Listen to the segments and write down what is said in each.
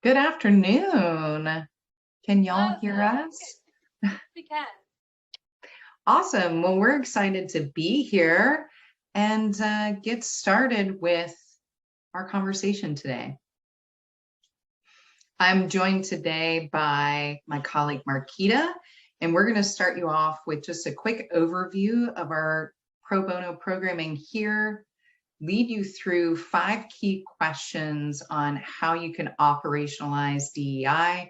Good afternoon. Can y'all hear us? We can. Awesome. Well, we're excited to be here and get started with our conversation today. I'm joined today by my colleague Marquita, and we're going to start you off with just a quick overview of our pro bono programming here, lead you through 5 key questions on how you can operationalize DEI.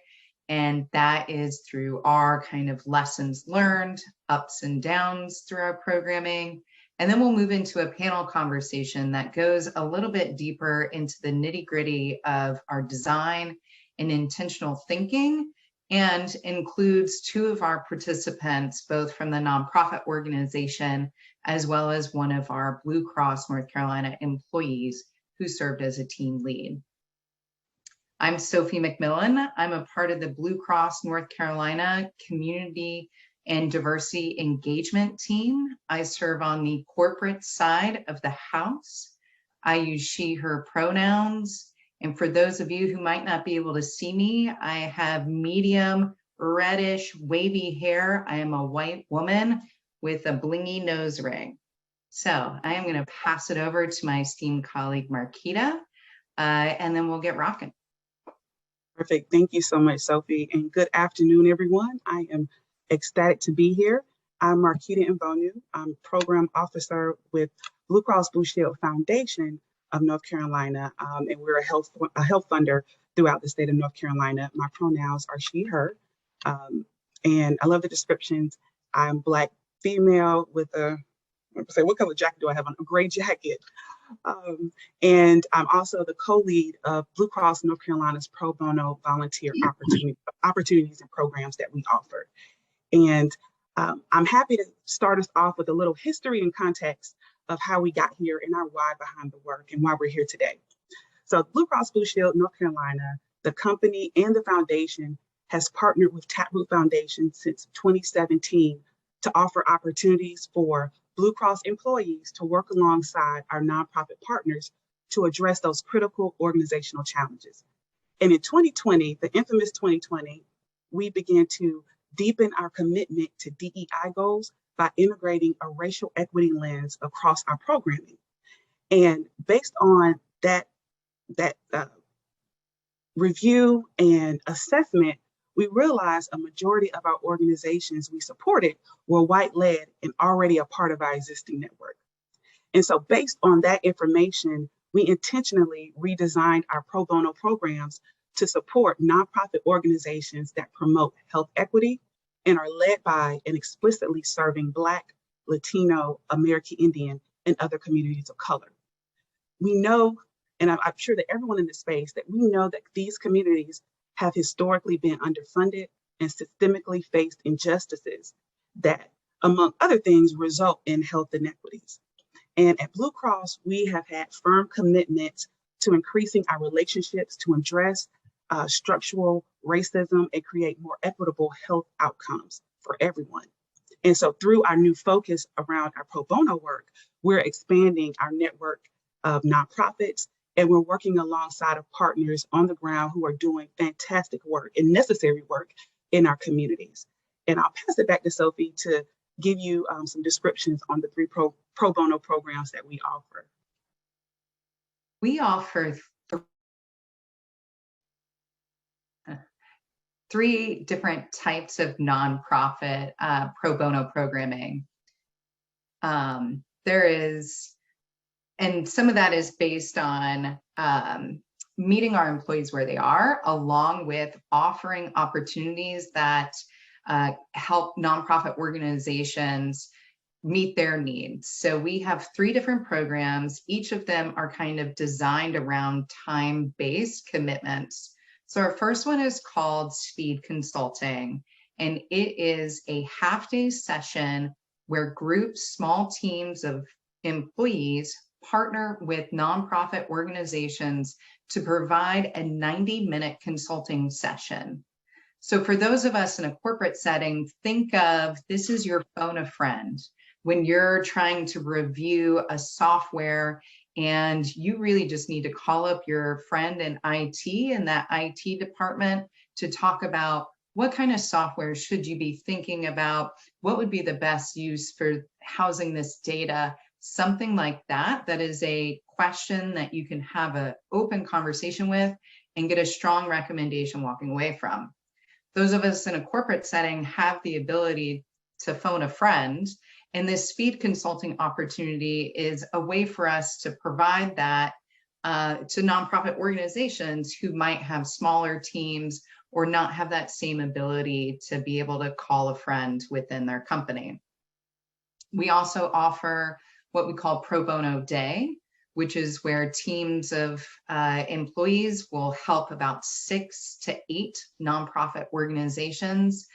And that is through our kind of lessons learned, ups and downs through our programming. And then we'll move into a panel conversation that goes a little bit deeper into the nitty-gritty of our design and intentional thinking, and includes 2 of our participants, both from the nonprofit organization, as well as one of our Blue Cross North Carolina employees who served as a team lead. I'm Sophie McMillan. I'm a part of the Blue Cross North Carolina Community and Diversity Engagement team. I serve on the corporate side of the house. I use she, her pronouns. And for those of you who might not be able to see me, I have medium reddish wavy hair. I am a white woman with a blingy nose ring. So I am going to pass it over to my esteemed colleague, Marquita, and then we'll get rocking. Perfect. Thank you so much, Sophie. And good afternoon, everyone. I am ecstatic to be here. I'm Marquita Bono. I'm Program Officer with Blue Cross Blue Shield Foundation of North Carolina, and we're a health funder throughout the state of North Carolina. My pronouns are she, her, and I love the descriptions. I'm Black female with what color jacket do I have on? A gray jacket. And I'm also the co-lead of Blue Cross North Carolina's pro bono volunteer opportunities and programs that we offer. And I'm happy to start us off with a little history and context of how we got here and our why behind the work and why we're here today. So Blue Cross Blue Shield North Carolina, the company and the foundation, has partnered with Taproot Foundation since 2017 to offer opportunities for Blue Cross employees to work alongside our nonprofit partners to address those critical organizational challenges. And in 2020, the infamous 2020, we began to deepen our commitment to DEI goals by integrating a racial equity lens across our programming. And based on that review and assessment, we realized a majority of our organizations we supported were white-led and already a part of our existing network. And so based on that information, we intentionally redesigned our pro bono programs to support nonprofit organizations that promote health equity and are led by and explicitly serving Black, Latino, American Indian, and other communities of color. We know, and I'm sure that everyone in this space, that we know that these communities have historically been underfunded and systemically faced injustices that, among other things, result in health inequities. And at Blue Cross, we have had firm commitments to increasing our relationships to address structural racism and create more equitable health outcomes for everyone. And so through our new focus around our pro bono work, we're expanding our network of nonprofits, and we're working alongside of partners on the ground who are doing fantastic work and necessary work in our communities. And I'll pass it back to Sophie to give you some descriptions on the 3 pro bono programs that we offer. We offer 3 different types of nonprofit pro bono programming. There is, and some of that is based on meeting our employees where they are, along with offering opportunities that help nonprofit organizations meet their needs. So we have 3 different programs. Each of them are kind of designed around time-based commitments. So our first one is called Speed Consulting, and it is a half-day session where groups, small teams of employees partner with nonprofit organizations to provide a 90-minute consulting session. So for those of us in a corporate setting, think of this is your phone a friend. When you're trying to review a software And you really just need to call up your friend in IT and that IT department to talk about what kind of software should you be thinking about, what would be the best use for housing this data, something like that. That is a question that you can have an open conversation with and get a strong recommendation walking away from. Those of us in a corporate setting have the ability to phone a friend, and this speed consulting opportunity is a way for us to provide that to nonprofit organizations who might have smaller teams or not have that same ability to be able to call a friend within their company. We also offer what we call Pro Bono Day, which is where teams of employees will help about 6 to 8 nonprofit organizations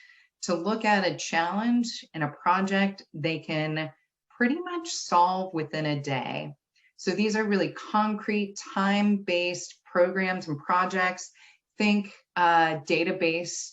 to look at a challenge and a project they can pretty much solve within a day. So these are really concrete, time-based programs and projects. Think database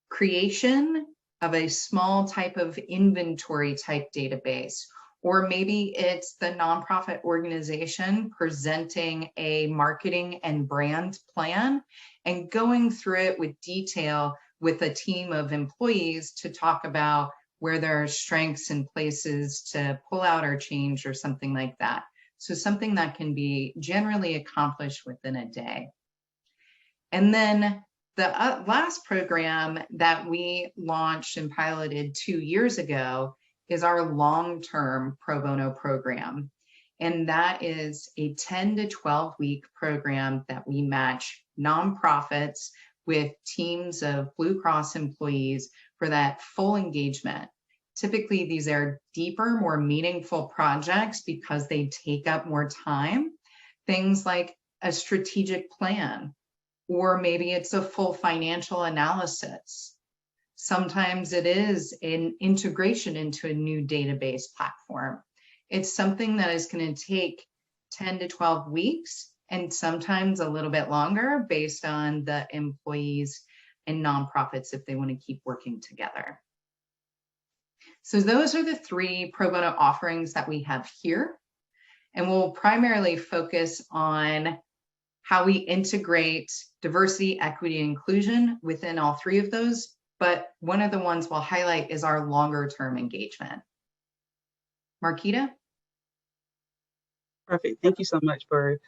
creation of a small type of inventory type database, or maybe it's the nonprofit organization presenting a marketing and brand plan and going through it with detail with a team of employees to talk about where there are strengths and places to pull out or change or something like that. So something that can be generally accomplished within a day. And then the last program that we launched and piloted 2 years ago is our long-term pro bono program. And that is a 10 to 12 week program that we match nonprofits with teams of Blue Cross employees for that full engagement. Typically, these are deeper, more meaningful projects because they take up more time. Things like a strategic plan, or maybe it's a full financial analysis. Sometimes it is an integration into a new database platform. It's something that is going to take 10 to 12 weeks and sometimes a little bit longer based on the employees and nonprofits if they want to keep working together. So those are the 3 pro bono offerings that we have here. And we'll primarily focus on how we integrate diversity, equity, and inclusion within all 3 of those. But one of the ones we'll highlight is our longer term engagement. Marquita? Perfect. Thank you so much for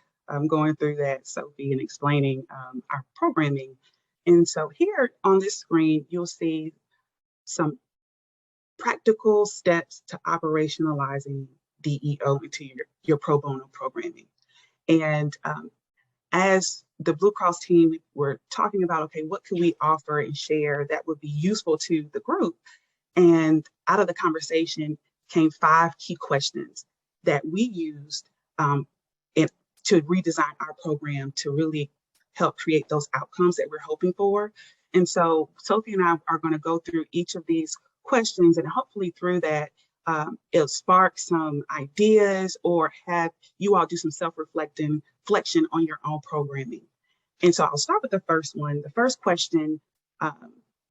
going through that, Sophie, and explaining our programming. And so here on this screen, you'll see some practical steps to operationalizing DEI into your pro bono programming. And as the Blue Cross team, we were talking about, okay, what could we offer and share that would be useful to the group? And out of the conversation came 5 key questions that we used to redesign our program to really help create those outcomes that we're hoping for. And so Sophie and I are going to go through each of these questions, and hopefully through that, it'll spark some ideas or have you all do some self-reflection on your own programming. And so I'll start with the first one. The first question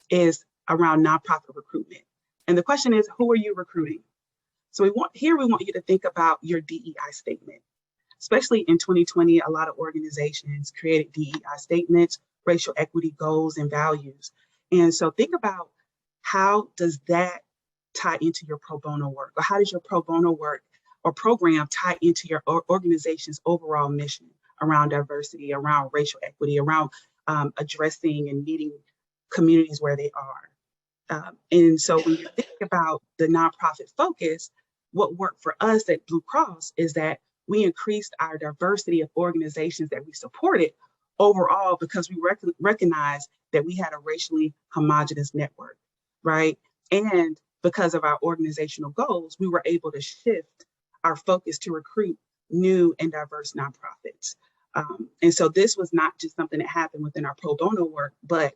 is around nonprofit recruitment. And the question is, who are you recruiting? So we want you to think about your DEI statement. Especially in 2020, a lot of organizations created DEI statements, racial equity goals, and values. And so think about, how does that tie into your pro bono work? Or how does your pro bono work or program tie into your organization's overall mission around diversity, around racial equity, around addressing and meeting communities where they are? And so when you think about the nonprofit focus, what worked for us at Blue Cross is that we increased our diversity of organizations that we supported overall because we recognized that we had a racially homogenous network, right? And because of our organizational goals, we were able to shift our focus to recruit new and diverse nonprofits. And so this was not just something that happened within our pro bono work, but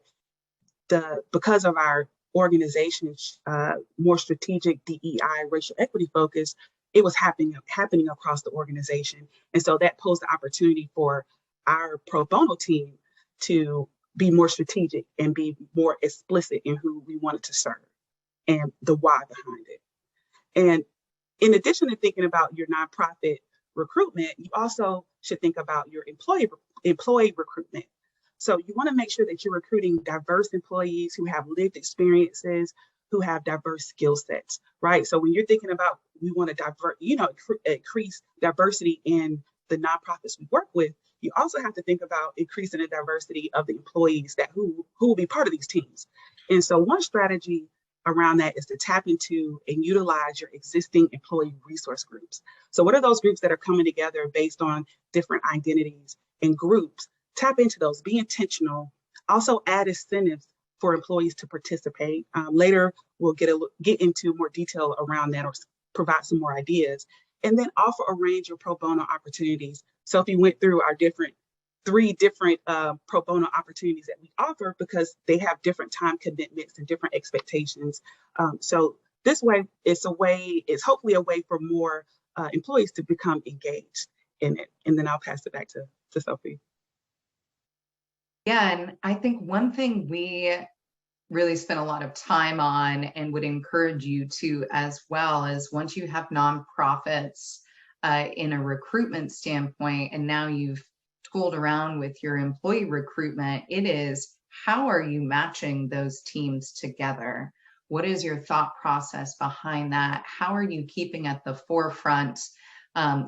because of our organization's more strategic DEI racial equity focus, it was happening across the organization. And so that posed the opportunity for our pro bono team to be more strategic and be more explicit in who we wanted to serve and the why behind it. And in addition to thinking about your nonprofit recruitment, you also should think about your employee recruitment. So you want to make sure that you're recruiting diverse employees who have lived experiences, who have diverse skill sets, right? So when you're thinking about we want to increase diversity in the nonprofits we work with, you also have to think about increasing the diversity of the employees who will be part of these teams. And so one strategy around that is to tap into and utilize your existing employee resource groups. So what are those groups that are coming together based on different identities and groups? Tap into those, be intentional. Also add incentives for employees to participate. Later, we'll get into more detail around that or provide some more ideas. And then offer a range of pro bono opportunities. Sophie went through our three different pro bono opportunities that we offer because they have different time commitments and different expectations. So this way, it's hopefully a way for more employees to become engaged in it. And then I'll pass it back to Sophie. Yeah, and I think one thing we really spend a lot of time on and would encourage you to as well is once you have nonprofits in a recruitment standpoint, and now you've tooled around with your employee recruitment, it is how are you matching those teams together? What is your thought process behind that? How are you keeping at the forefront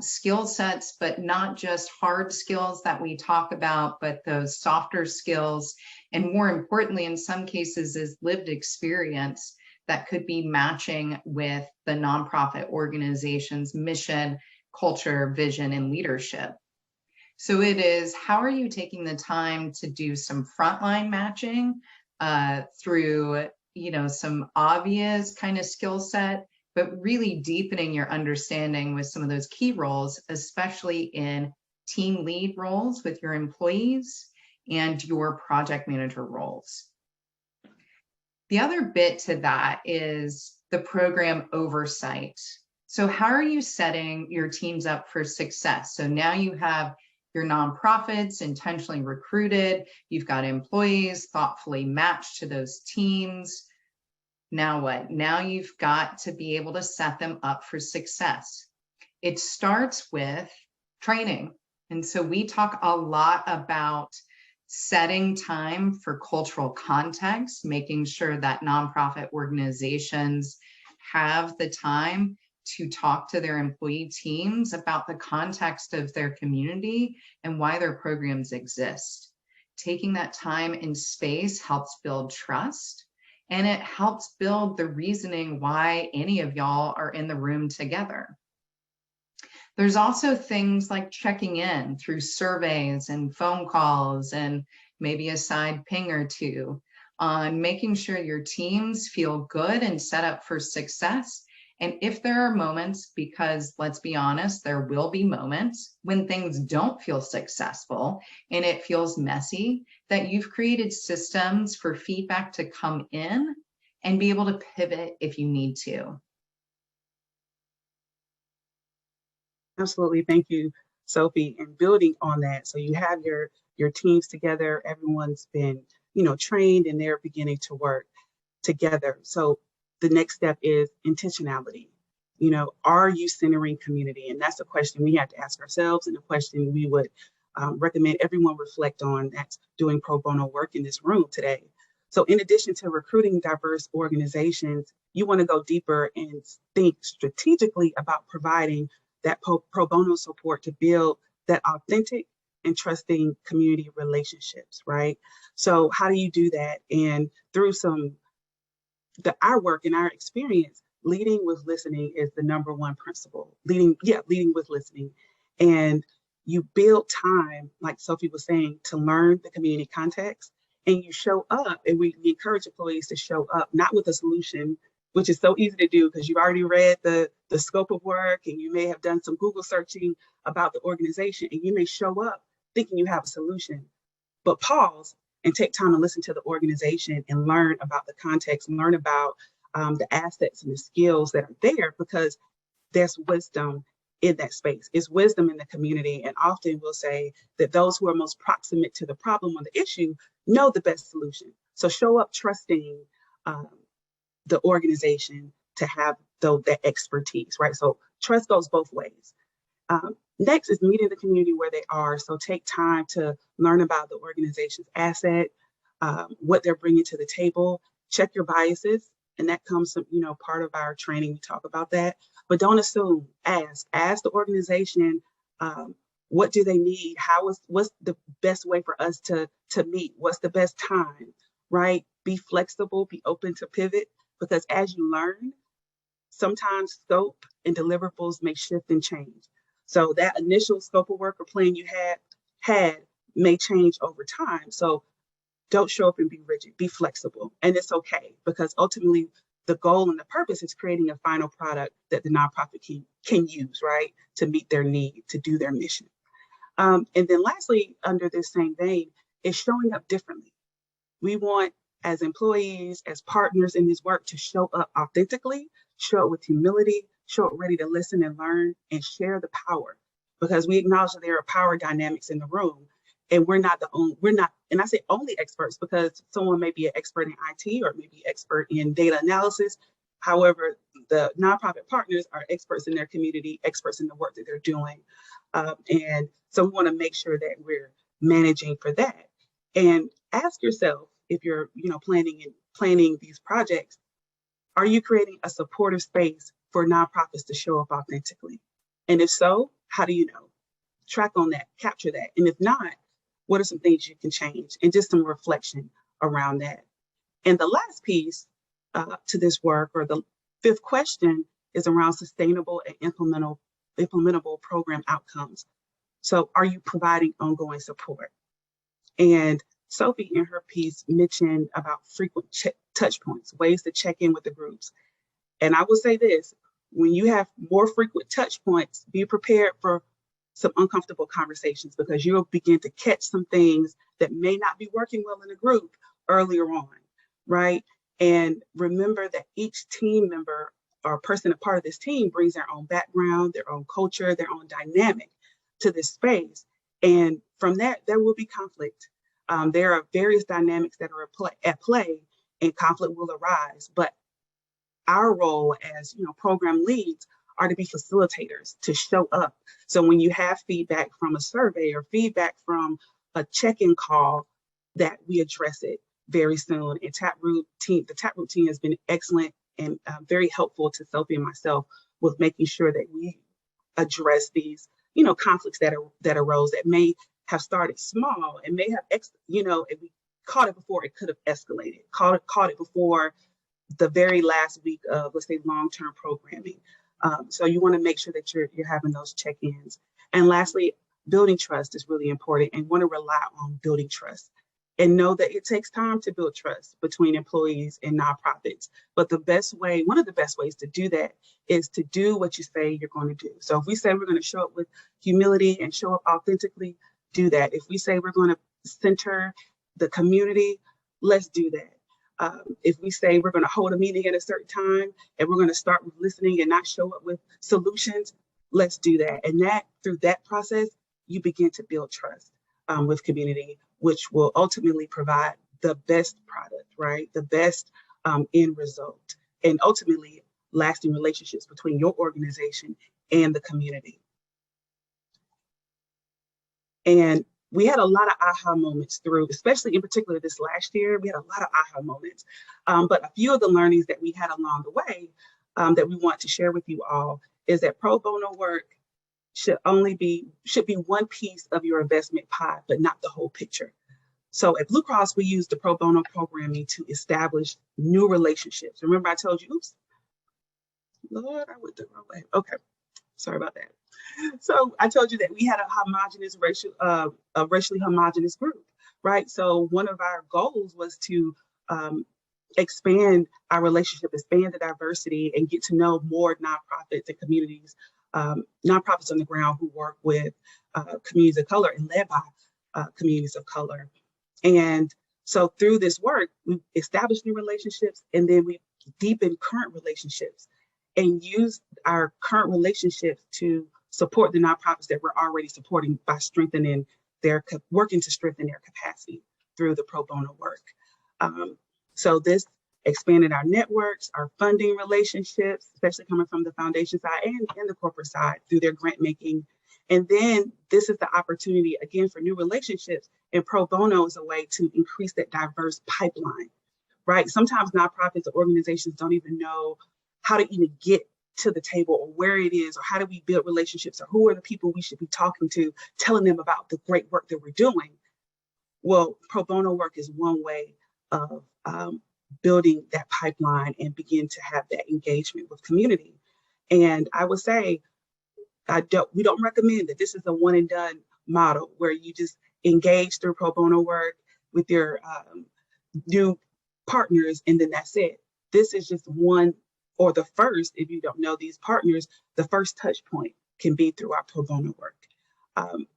skill sets, but not just hard skills that we talk about, but those softer skills, and more importantly, in some cases, is lived experience that could be matching with the nonprofit organization's mission, culture, vision, and leadership. So it is, how are you taking the time to do some frontline matching through, some obvious kind of skill set, but really deepening your understanding with some of those key roles, especially in team lead roles with your employees and your project manager roles. The other bit to that is the program oversight. So how are you setting your teams up for success? So now you have your nonprofits intentionally recruited, you've got employees thoughtfully matched to those teams. Now what? Now you've got to be able to set them up for success. It starts with training. And so we talk a lot about setting time for cultural context, making sure that nonprofit organizations have the time to talk to their employee teams about the context of their community and why their programs exist. Taking that time and space helps build trust, and it helps build the reasoning why any of y'all are in the room together. There's also things like checking in through surveys and phone calls and maybe a side ping or two on making sure your teams feel good and set up for success. And if there are moments, because let's be honest, there will be moments when things don't feel successful and it feels messy, that you've created systems for feedback to come in and be able to pivot if you need to. Absolutely. Thank you, Sophie. And building on that, so you have your teams together, everyone's been, trained, and they're beginning to work together. So the next step is intentionality. Are you centering community? And that's a question we have to ask ourselves, and a question we would recommend everyone reflect on that's doing pro bono work in this room today. So in addition to recruiting diverse organizations, you want to go deeper and think strategically about providing that pro bono support to build that authentic and trusting community relationships, right? So how do you do that? And through our work and our experience, leading with listening is the number one principle. Leading with listening. And you build time, like Sophie was saying, to learn the community context, and you show up, and we encourage employees to show up, not with a solution, which is so easy to do because you've already read the scope of work, and you may have done some Google searching about the organization, and you may show up thinking you have a solution, but pause and take time to listen to the organization and learn about the context, and learn about the assets and the skills that are there, because there's wisdom in that space. It's wisdom in the community. And often we'll say that those who are most proximate to the problem or the issue know the best solution. So show up trusting the organization to have that expertise, right? So trust goes both ways. Next is meeting the community where they are. So take time to learn about the organization's asset, what they're bringing to the table. Check your biases, and that comes from, part of our training. We talk about that, but don't assume. Ask the organization, what do they need? What's the best way for us to meet? What's the best time? Right? Be flexible. Be open to pivot, because as you learn, sometimes scope and deliverables may shift and change. So that initial scope of work or plan you had may change over time. So don't show up and be rigid, be flexible. And it's okay, because ultimately the goal and the purpose is creating a final product that the nonprofit can use, right, to meet their need, to do their mission. And then lastly, under this same vein, is showing up differently. We want, as employees, as partners in this work, to show up authentically, show up with humility, show up ready to listen and learn and share the power, because we acknowledge that there are power dynamics in the room, and we're not, and I say only experts, because someone may be an expert in IT or maybe expert in data analysis. However, the nonprofit partners are experts in their community, experts in the work that they're doing. And so we want to make sure that we're managing for that. And ask yourself, if you're planning these projects, are you creating a supportive space for nonprofits to show up authentically? And if so, how do you know? Track on that, capture that. And if not, what are some things you can change? And just some reflection around that. And the last piece to this work, or the fifth question, is around sustainable and implementable program outcomes. So are you providing ongoing support? And Sophie in her piece mentioned about frequent touch points, ways to check in with the groups. And I will say this, when you have more frequent touch points, be prepared for some uncomfortable conversations, because you'll begin to catch some things that may not be working well in a group earlier on, right? And remember that each team member or person, a part of this team, brings their own background, their own culture, their own dynamic to this space. And from that, there will be conflict. There are various dynamics that are at play, and conflict will arise. But our role as program leads are to be facilitators, to show up. So when you have feedback from a survey or feedback from a check-in call, that we address it very soon. And the Taproot team has been excellent and very helpful to Sophie and myself with making sure that we address these conflicts that arose, that may have started small and may have if we caught it before it could have escalated, caught it before the very last week of, let's say, long-term programming. So you want to make sure that you're having those check-ins. And lastly, building trust is really important, and want to rely on building trust, and know that it takes time to build trust between employees and nonprofits. But one of the best ways to do that is to do what you say you're going to do. So if we say we're going to show up with humility and show up authentically, do that. If we say we're going to center the community, let's do that. If we say we're going to hold a meeting at a certain time and we're going to start with listening and not show up with solutions, let's do that. And through that process, you begin to build trust with community, which will ultimately provide the best product, right? The best end result, and ultimately lasting relationships between your organization and the community. And we had a lot of aha moments especially in particular this last year, we had a lot of aha moments. But a few of the learnings that we had along the way that we want to share with you all is that pro bono work should be one piece of your investment pie, but not the whole picture. So at Blue Cross, we use the pro bono programming to establish new relationships. Remember I told you, oops, Lord, I went the wrong way. Okay, sorry about that. So I told you that we had a racially homogenous group, right? So one of our goals was to expand our relationship, expand the diversity, and get to know more nonprofits and communities, nonprofits on the ground who work with communities of color and led by communities of color. And so through this work, we established new relationships, and then we deepened current relationships and used our current relationships to support the nonprofits that we're already supporting by working to strengthen their capacity through the pro bono work. So this expanded our networks, our funding relationships, especially coming from the foundation side and the corporate side through their grant making And then this is the opportunity, again, for new relationships. And pro bono is a way to increase that diverse pipeline, right? Sometimes nonprofits or organizations don't even know how to even get to the table or where it is, or how do we build relationships, or who are the people we should be talking to, telling them about the great work that we're doing. Well, pro bono work is one way of building that pipeline and begin to have that engagement with community. And I would say, we don't recommend that this is a one and done model where you just engage through pro bono work with your new partners and then that's it. This is just one, or the first, if you don't know these partners, the first touch point can be through our pro bono work.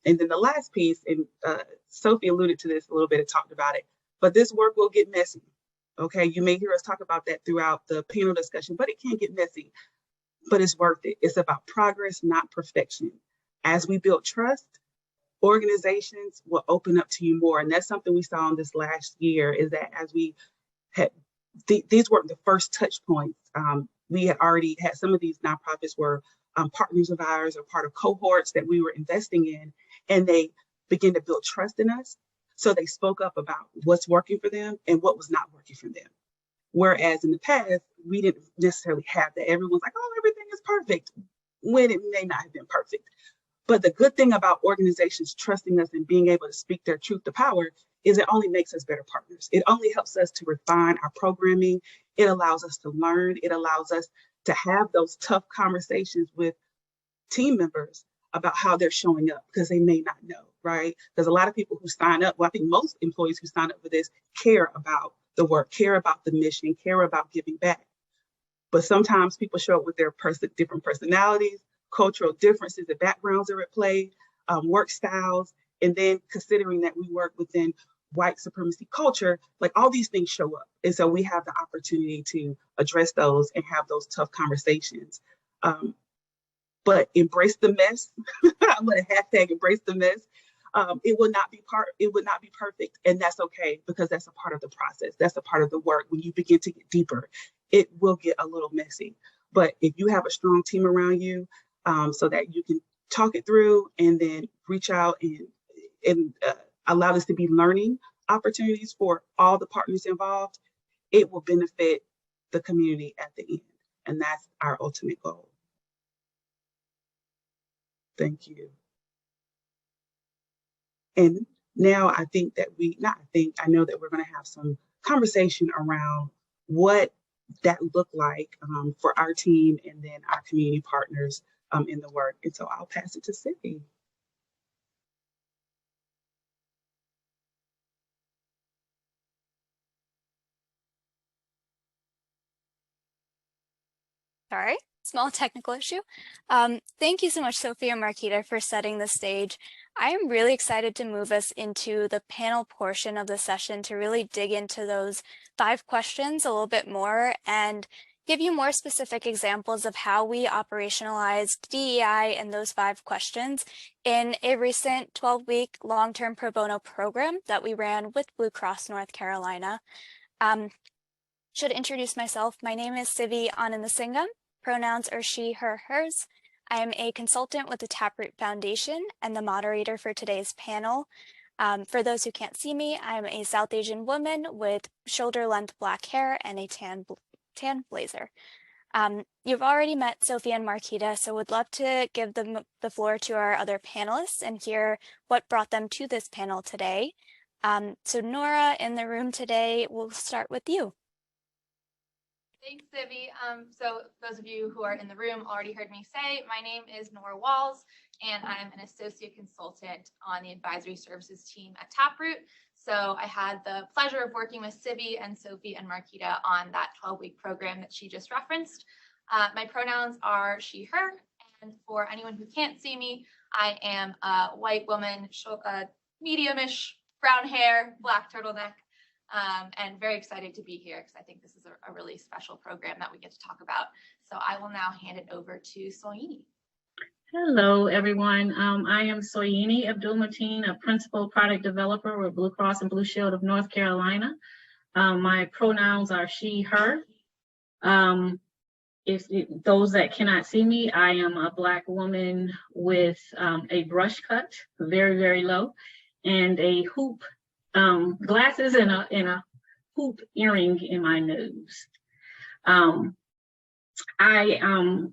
And then the last piece, and Sophie alluded to this a little bit and talked about it, but this work will get messy. Okay, you may hear us talk about that throughout the panel discussion, but it can get messy, but it's worth it. It's about progress, not perfection. As we build trust, organizations will open up to you more. And that's something we saw in this last year, is that as we had, these weren't the first touch points. We had already had some of these nonprofits were partners of ours or part of cohorts that we were investing in, and they began to build trust in us. So they spoke up about what's working for them and what was not working for them. Whereas in the past, we didn't necessarily have that. Everyone's like, oh, everything is perfect, when it may not have been perfect. But the good thing about organizations trusting us and being able to speak their truth to power is it only makes us better partners. It only helps us to refine our programming. It allows us to learn. It allows us to have those tough conversations with team members about how they're showing up, because they may not know, right? There's a lot of people who sign up. Well, I think most employees who sign up for this care about the work, care about the mission, care about giving back. But sometimes people show up with their different personalities, cultural differences, the backgrounds are at play, work styles, and then considering that we work within white supremacy culture, like all these things show up. And so we have the opportunity to address those and have those tough conversations. But embrace the mess. I'm going to hashtag embrace the mess. It would not be perfect, and that's okay, because that's a part of the process. That's a part of the work. When you begin to get deeper, it will get a little messy. But if you have a strong team around you, so that you can talk it through and then reach out and allow this to be learning opportunities for all the partners involved, it will benefit the community at the end. And that's our ultimate goal. Thank you. And now I think that I know that we're going to have some conversation around what that looked like for our team and then our community partners in the work. And so I'll pass it to Sydney. Sorry, small technical issue. Thank you so much, Sophie and Marquita, for setting the stage. I am really excited to move us into the panel portion of the session to really dig into those 5 questions a little bit more and give you more specific examples of how we operationalized DEI and those 5 questions in a recent 12-week long-term pro bono program that we ran with Blue Cross North Carolina. Should introduce myself. My name is Sivi Anandasingham. Pronouns are she, her, hers. I am a consultant with the Taproot Foundation and the moderator for today's panel. For those who can't see me, I'm a South Asian woman with shoulder-length black hair and a tan blazer. You've already met Sophie and Marquita, so would love to give them the floor to our other panelists and hear what brought them to this panel today. So Nora in the room today, we'll start with you. Thanks, Sivi. So those of you who are in the room already heard me say, my name is Nora Walls, and I'm an associate consultant on the advisory services team at Taproot. So I had the pleasure of working with Sivi and Sophie and Marquita on that 12-week program that she just referenced. My pronouns are she, her, and for anyone who can't see me, I am a white woman, medium-ish brown hair, black turtleneck. And very excited to be here because I think this is a really special program that we get to talk about. So I will now hand it over to Soyini. Hello, everyone. I am Soyini Abdul-Mateen, a principal product developer with Blue Cross and Blue Shield of North Carolina. My pronouns are she, her. those that cannot see me, I am a Black woman with a brush cut, very, very low, and a hoop, glasses and a hoop earring in my nose. I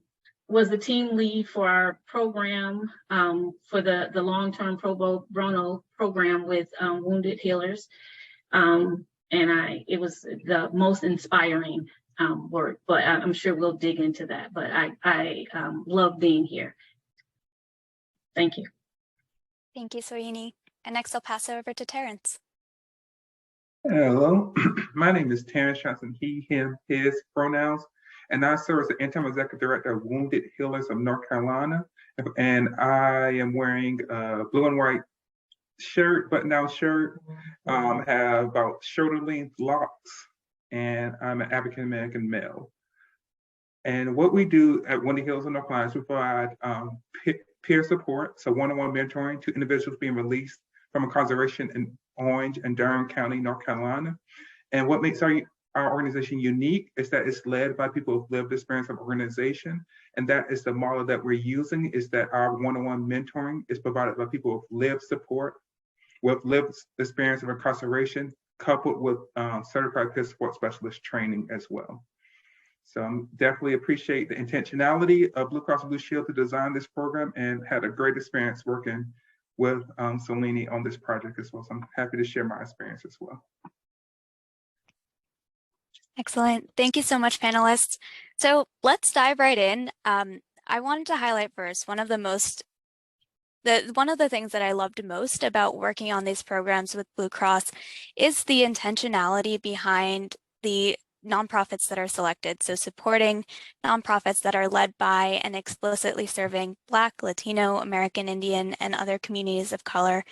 was the team lead for our program, for the long-term pro bono program with Wounded Healers. And it was the most inspiring work, but I'm sure we'll dig into that. But I love being here. Thank you. Thank you, Soyini. And next I'll pass it over to Terrence. Hello, my name is Terrence Johnson, he, him, his pronouns, and I serve as the interim executive director of Wounded Healers of North Carolina. And I am wearing a blue and white shirt, button-down shirt, have about shoulder-length locks, and I'm an African American male. And what we do at Wounded Healers of North Carolina is we provide peer support, so one-on-one mentoring to individuals being released from incarceration in Orange and Durham County, North Carolina. And what makes our organization unique is that it's led by people who've lived experience of organization. And that is the model that we're using, is that our one-on-one mentoring is provided by people with lived support, with lived experience of incarceration, coupled with certified peer support specialist training as well. So I definitely appreciate the intentionality of Blue Cross Blue Shield to design this program, and had a great experience working with Soyini on this project as well. So I'm happy to share my experience as well. Excellent. Thank you so much, panelists. So let's dive right in. I wanted to highlight first one of the things that I loved most about working on these programs with Blue Cross is the intentionality behind the nonprofits that are selected. So supporting nonprofits that are led by and explicitly serving Black, Latino, American Indian, and other communities of color,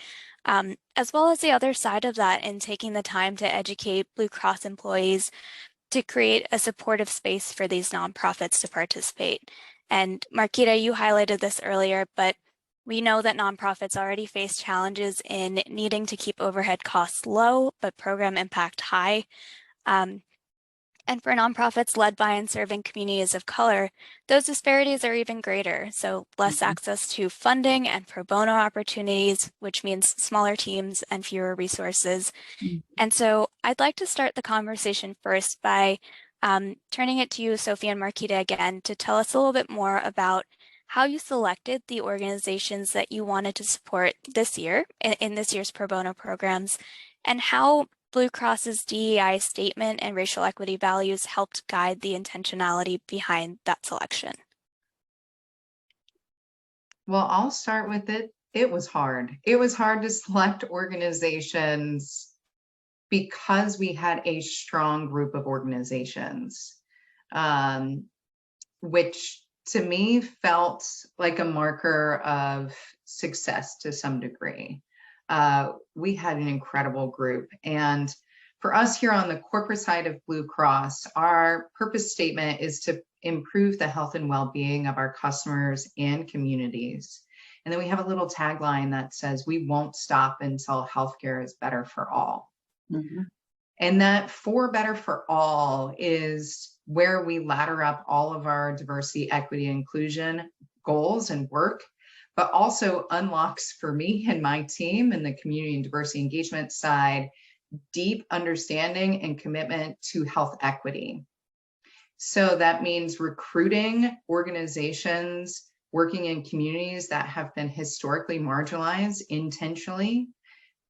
as well as the other side of that in taking the time to educate Blue Cross employees to create a supportive space for these nonprofits to participate. And Marquita, you highlighted this earlier, but we know that nonprofits already face challenges in needing to keep overhead costs low, but program impact high. And for nonprofits led by and serving communities of color, those disparities are even greater. So less access to funding and pro bono opportunities, which means smaller teams and fewer resources. And so I'd like to start the conversation first by turning it to you, Sophie and Marquita, again, to tell us a little bit more about how you selected the organizations that you wanted to support this year in this year's pro bono programs, and how Blue Cross's DEI statement and racial equity values helped guide the intentionality behind that selection. Well, I'll start with it. It was hard. It was hard to select organizations because we had a strong group of organizations, which to me felt like a marker of success to some degree. We had an incredible group. And for us here on the corporate side of Blue Cross, our purpose statement is to improve the health and well-being of our customers and communities. And then we have a little tagline that says, we won't stop until healthcare is better for all. And that for better for all is where we ladder up all of our diversity, equity, inclusion goals and work, but also unlocks for me and my team and the community and diversity engagement side, deep understanding and commitment to health equity. So that means recruiting organizations working in communities that have been historically marginalized intentionally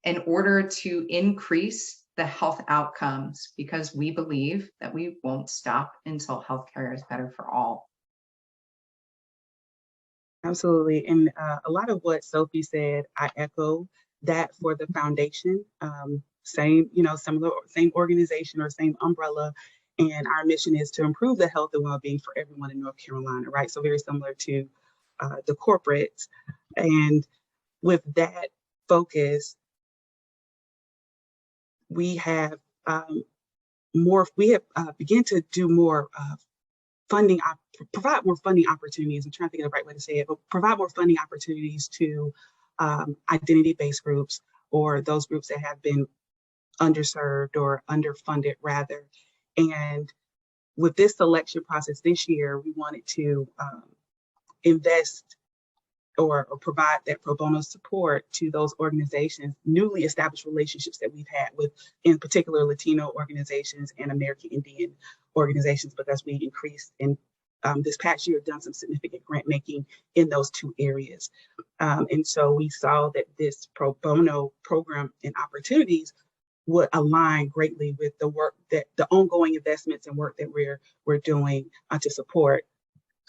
in order to increase the health outcomes, because we believe that we won't stop until healthcare is better for all. Absolutely. And a lot of what Sophie said, I echo that for the foundation. Same, similar, same organization or same umbrella. And our mission is to improve the health and well-being for everyone in North Carolina, right? So very similar to the corporates. And with that focus, we have begun to do more funding, provide more funding opportunities. I'm trying to think of the right way to say it, but provide more funding opportunities to identity-based groups, or those groups that have been underserved or underfunded rather. And with this selection process this year, we wanted to invest or provide that pro bono support to those organizations, newly established relationships that we've had with, in particular, Latino organizations and American Indian organizations, because we increased in this past year, done some significant grant making in those two areas. And so we saw that this pro bono program and opportunities would align greatly with the work that the ongoing investments and work that we're doing to support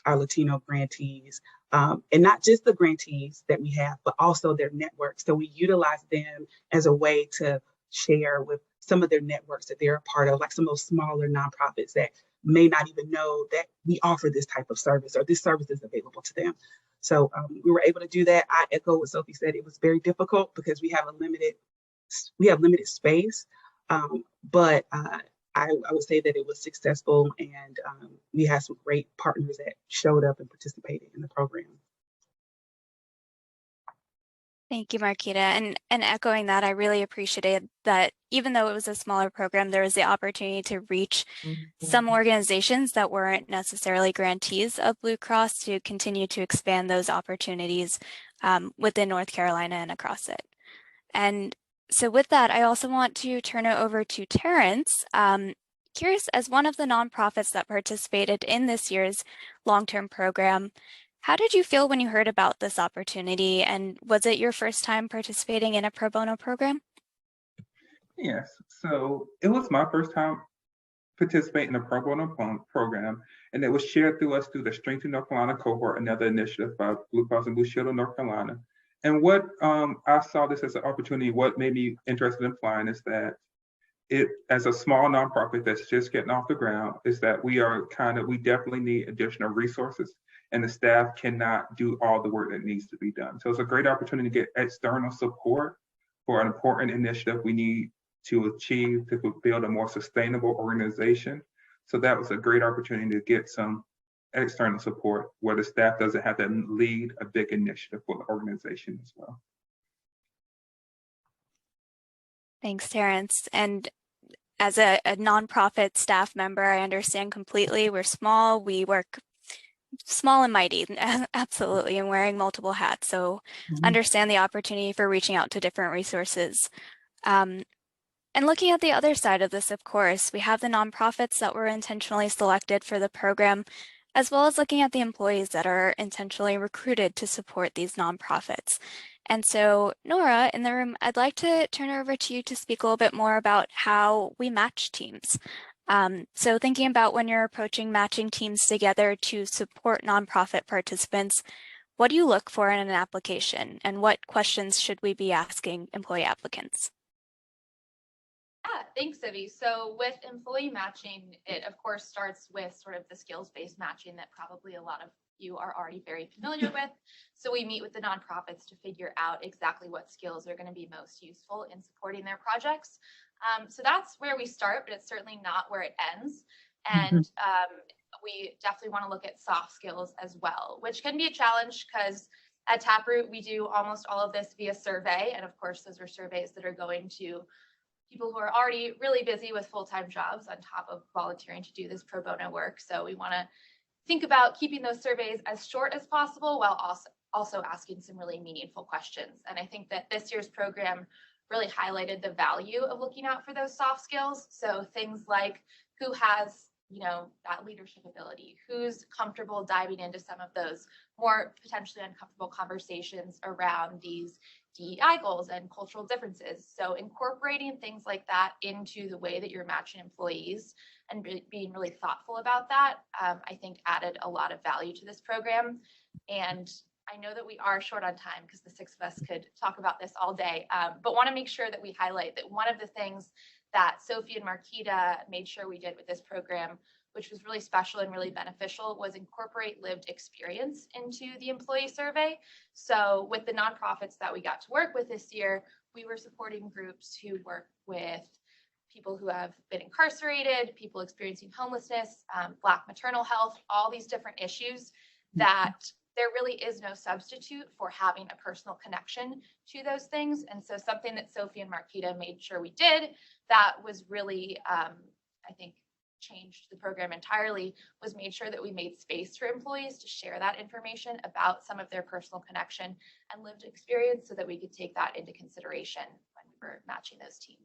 our Latino grantees, and not just the grantees that we have, but also their networks. So we utilize them as a way to share with some of their networks that they're a part of, like some of those smaller nonprofits that may not even know that we offer this type of service or this service is available to them. So we were able to do that. I echo what Sophie said. It was very difficult because we have limited space, but I would say that it was successful, and we had some great partners that showed up and participated in the program. Thank you, Marquita. And echoing that, I really appreciated that even though it was a smaller program, there was the opportunity to reach some organizations that weren't necessarily grantees of Blue Cross to continue to expand those opportunities within North Carolina and across it. And so with that, I also want to turn it over to Terrence. Curious, as one of the nonprofits that participated in this year's long-term program, how did you feel when you heard about this opportunity, and was it your first time participating in a pro bono program? Yes, so it was my first time participating in a pro bono program, and it was shared through us through the Strength North Carolina cohort, another initiative by Blue Cross and Blue Shield of North Carolina. And what I saw this as an opportunity, what made me interested in flying is that it, as a small nonprofit that's just getting off the ground, is that we definitely need additional resources, and the staff cannot do all the work that needs to be done. So it's a great opportunity to get external support for an important initiative we need to achieve to build a more sustainable organization. So that was a great opportunity to get some external support where the staff doesn't have to lead a big initiative for the organization as well. Thanks, Terrence. And as a nonprofit staff member, I understand completely. We're small, we work small and mighty, absolutely, and wearing multiple hats. So understand the opportunity for reaching out to different resources. And looking at the other side of this, of course, we have the nonprofits that were intentionally selected for the program, as well as looking at the employees that are intentionally recruited to support these nonprofits. And so, Nora, in the room, I'd like to turn it over to you to speak a little bit more about how we match teams. So thinking about when you're approaching matching teams together to support nonprofit participants, what do you look for in an application, and what questions should we be asking employee applicants? Yeah, thanks, Ivy. So with employee matching, it of course starts with sort of the skills-based matching that probably a lot of you are already very familiar with. So we meet with the nonprofits to figure out exactly what skills are going to be most useful in supporting their projects. So that's where we start, but it's certainly not where it ends. And we definitely want to look at soft skills as well, which can be a challenge because at Taproot, we do almost all of this via survey. And of course, those are surveys that are going to people who are already really busy with full-time jobs on top of volunteering to do this pro bono work. So we want to think about keeping those surveys as short as possible while also asking some really meaningful questions. And I think that this year's program really highlighted the value of looking out for those soft skills. So things like who has, that leadership ability, who's comfortable diving into some of those more potentially uncomfortable conversations around these DEI goals and cultural differences. So incorporating things like that into the way that you're matching employees and being really thoughtful about that, I think added a lot of value to this program. And I know that we are short on time because the six of us could talk about this all day, but want to make sure that we highlight that one of the things that Sophie and Marquita made sure we did with this program, which was really special and really beneficial, was incorporate lived experience into the employee survey. So with the nonprofits that we got to work with this year, we were supporting groups who work with people who have been incarcerated, people experiencing homelessness, Black maternal health, all these different issues that there really is no substitute for having a personal connection to those things. And so something that Sophie and Marquita made sure we did that was really, I think, changed the program entirely was made sure that we made space for employees to share that information about some of their personal connection and lived experience so that we could take that into consideration when we were matching those teams.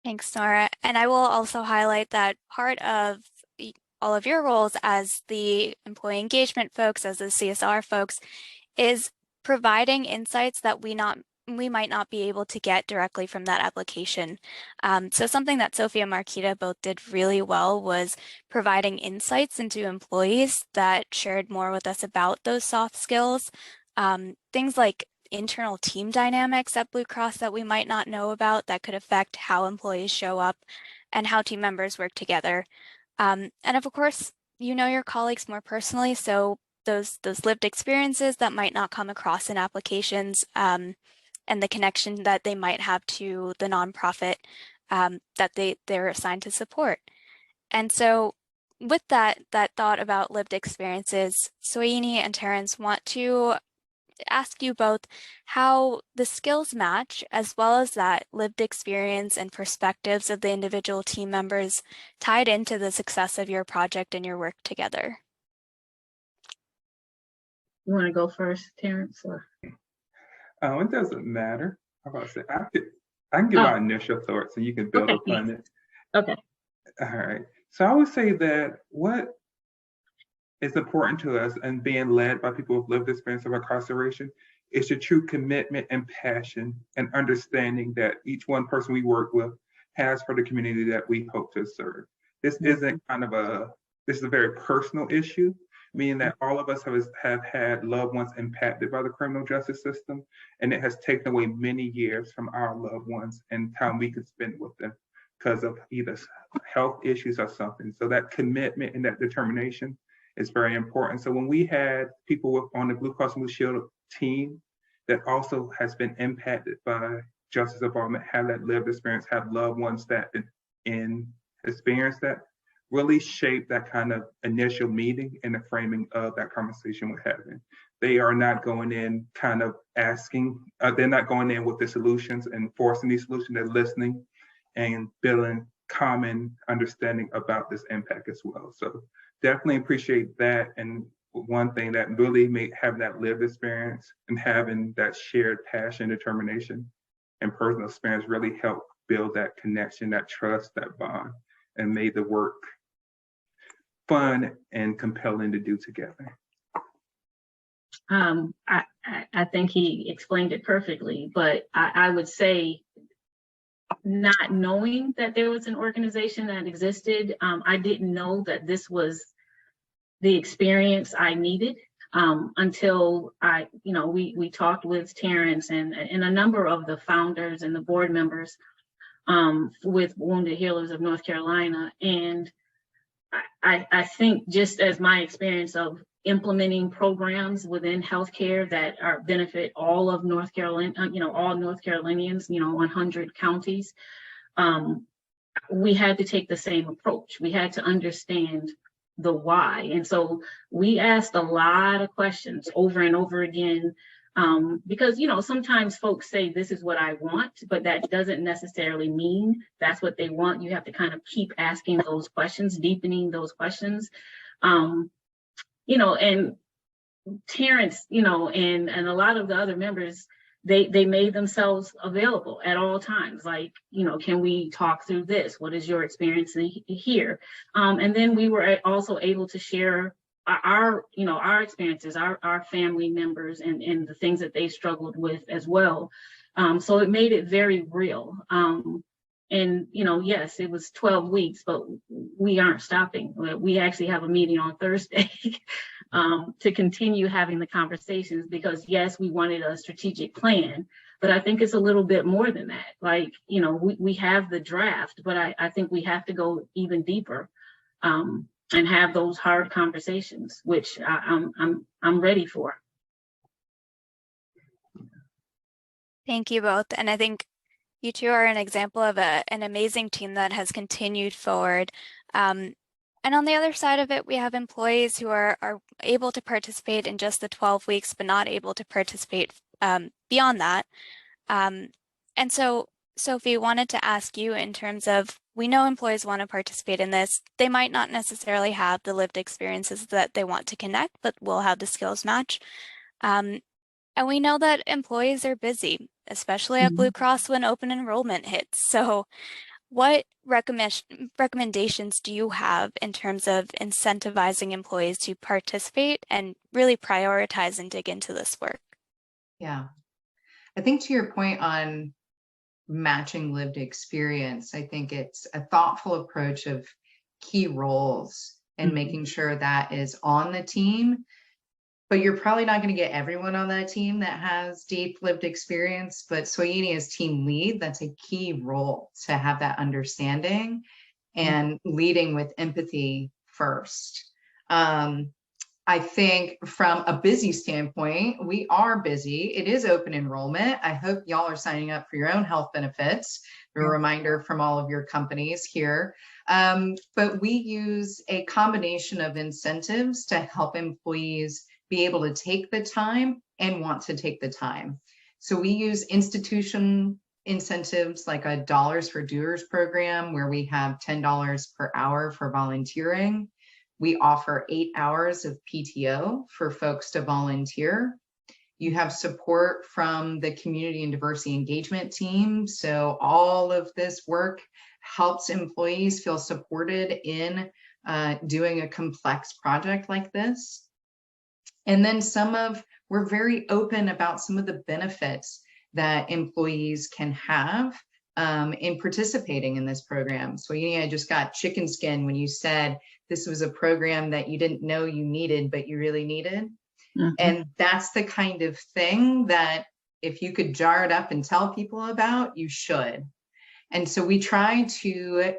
Thanks, Nora. And I will also highlight that part of all of your roles as the employee engagement folks, as the CSR folks, is providing insights that we might not be able to get directly from that application. So something that Sophie and Marquita both did really well was providing insights into employees that shared more with us about those soft skills. Things like internal team dynamics at Blue Cross that we might not know about that could affect how employees show up and how team members work together. And of course, you know your colleagues more personally, so those lived experiences that might not come across in applications, and the connection that they might have to the nonprofit that they're assigned to support. And so with that thought about lived experiences, Soyini and Terrence want to ask you both how the skills match, as well as that lived experience and perspectives of the individual team members tied into the success of your project and your work together. You want to go first, Terrence? Or? It doesn't matter. How about I say, I can give my initial thoughts and you can build upon it. Okay. All right. So I would say that what is important to us and being led by people with lived experience of incarceration is the true commitment and passion and understanding that each one person we work with has for the community that we hope to serve. This isn't this is a very personal issue, meaning that all of us have had loved ones impacted by the criminal justice system, and it has taken away many years from our loved ones and time we could spend with them because of either health issues or something. So that commitment and that determination is very important. So when we had people on the Blue Cross Blue Shield team that also has been impacted by justice involvement, have that lived experience, have loved ones that experience that, really shaped that kind of initial meeting and the framing of that conversation we're having. They are not going in kind of asking, they're not going in with the solutions and forcing these solutions, they're listening and building common understanding about this impact as well. So definitely appreciate that. And one thing that really made having that lived experience and having that shared passion, determination, and personal experience really helped build that connection, that trust, that bond, and made the work fun and compelling to do together. I think he explained it perfectly, but I would say not knowing that there was an organization that existed, I didn't know that this was the experience I needed until we talked with Terrence and a number of the founders and the board members with Wounded Healers of North Carolina. And I think just as my experience of implementing programs within healthcare that benefit all of North Carolina, all North Carolinians, 100 counties, we had to take the same approach. We had to understand the why. And so we asked a lot of questions over and over again, because, sometimes folks say this is what I want, but that doesn't necessarily mean that's what they want. You have to kind of keep asking those questions, deepening those questions. And Terrence, and a lot of the other members, they made themselves available at all times. Like, can we talk through this? What is your experience here? And then we were also able to share our experiences, our family members and the things that they struggled with as well. So it made it very real. And, yes, it was 12 weeks, but we aren't stopping. We actually have a meeting on Thursday to continue having the conversations because, yes, we wanted a strategic plan, but I think it's a little bit more than that. Like, we have the draft, but I think we have to go even deeper and have those hard conversations, which I'm ready for. Thank you both. And I think you two are an example of an amazing team that has continued forward. And on the other side of it, we have employees who are able to participate in just the 12 weeks, but not able to participate beyond that. And so Sophie, wanted to ask you in terms of, we know employees want to participate in this. They might not necessarily have the lived experiences that they want to connect, but will have the skills match. And we know that employees are busy, especially at Blue Cross when open enrollment hits. So what recommendations do you have in terms of incentivizing employees to participate and really prioritize and dig into this work? Yeah, I think to your point on matching lived experience, I think it's a thoughtful approach of key roles and making sure that is on the team. But you're probably not going to get everyone on that team that has deep lived experience. But Soyini as team lead, that's a key role to have that understanding and leading with empathy first. I think from a busy standpoint, we are busy. It is open enrollment. I hope y'all are signing up for your own health benefits. A reminder from all of your companies here. But we use a combination of incentives to help employees be able to take the time and want to take the time. So we use institution incentives like a Dollars for Doers program where we have $10 per hour for volunteering. We offer 8 hours of PTO for folks to volunteer. You have support from the community and diversity engagement team. So all of this work helps employees feel supported in doing a complex project like this. And then we're very open about some of the benefits that employees can have in participating in this program. So I just got chicken skin when you said this was a program that you didn't know you needed, but you really needed. And that's the kind of thing that if you could jar it up and tell people about, you should. And so we try to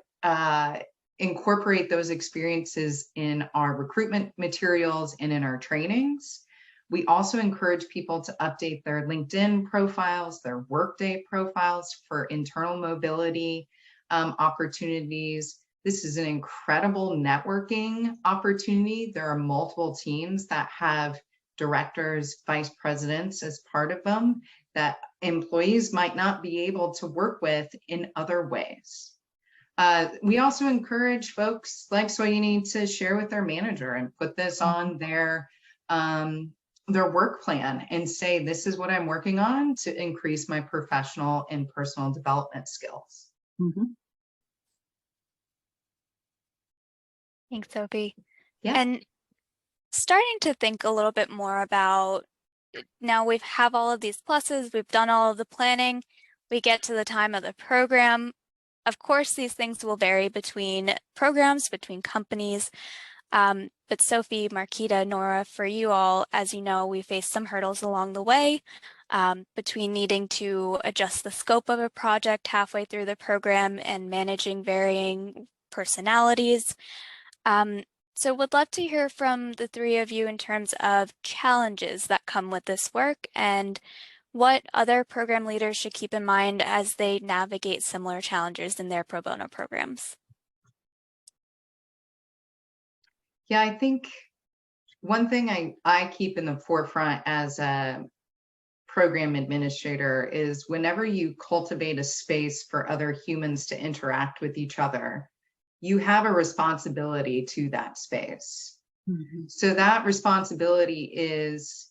incorporate those experiences in our recruitment materials and in our trainings. We also encourage people to update their LinkedIn profiles, their Workday profiles for internal mobility opportunities. This is an incredible networking opportunity. There are multiple teams that have directors, vice presidents as part of them that employees might not be able to work with in other ways. We also encourage folks like Soyini to share with their manager and put this on their work plan and say, this is what I'm working on to increase my professional and personal development skills. Thanks, Sophie. Yeah. And starting to think a little bit more about, now we have all of these pluses, we've done all of the planning, we get to the time of the program. Of course, these things will vary between programs, between companies, but Sophie, Marquita, Nora, for you all, as you know, we faced some hurdles along the way between needing to adjust the scope of a project halfway through the program and managing varying personalities. So would love to hear from the three of you in terms of challenges that come with this work and what other program leaders should keep in mind as they navigate similar challenges in their pro bono programs. Yeah, I think one thing I keep in the forefront as a program administrator is whenever you cultivate a space for other humans to interact with each other, you have a responsibility to that space. So that responsibility is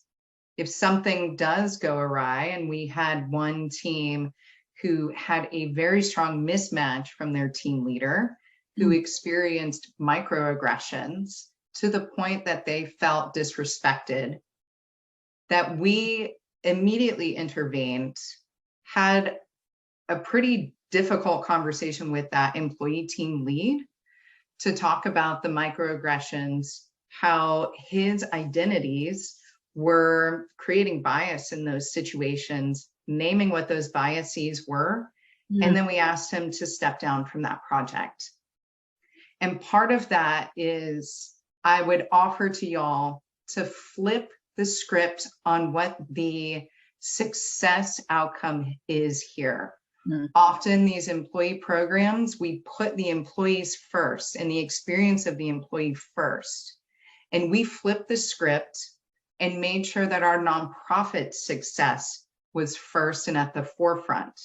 if something does go awry, and we had one team who had a very strong mismatch from their team leader who experienced microaggressions to the point that they felt disrespected, that we immediately intervened, had a pretty difficult conversation with that employee team lead to talk about the microaggressions, how his identities were creating bias in those situations, naming what those biases were. And then we asked him to step down from that project. And part of that is I would offer to y'all to flip the script on what the success outcome is here. Often these employee programs, we put the employees first and the experience of the employee first. And we flipped the script and made sure that our nonprofit success was first and at the forefront.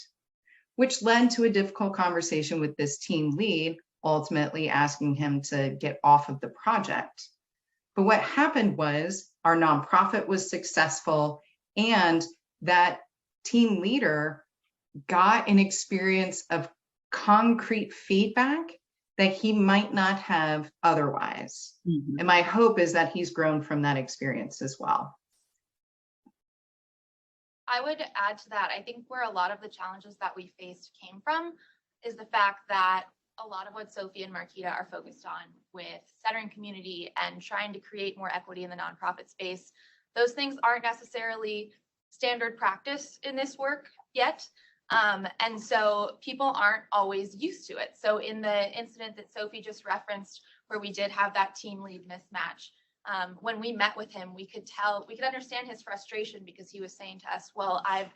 which led to a difficult conversation with this team lead, ultimately asking him to get off of the project. But what happened was our nonprofit was successful, and that team leader got an experience of concrete feedback that he might not have otherwise. And my hope is that he's grown from that experience as well. I would add to that. I think where a lot of the challenges that we faced came from is the fact that a lot of what Sophie and Marquita are focused on with centering community and trying to create more equity in the nonprofit space, those things aren't necessarily standard practice in this work yet. And so people aren't always used to it. So in the incident that Sophie just referenced, where we did have that team lead mismatch, when we met with him, we could understand his frustration, because he was saying to us, well, I've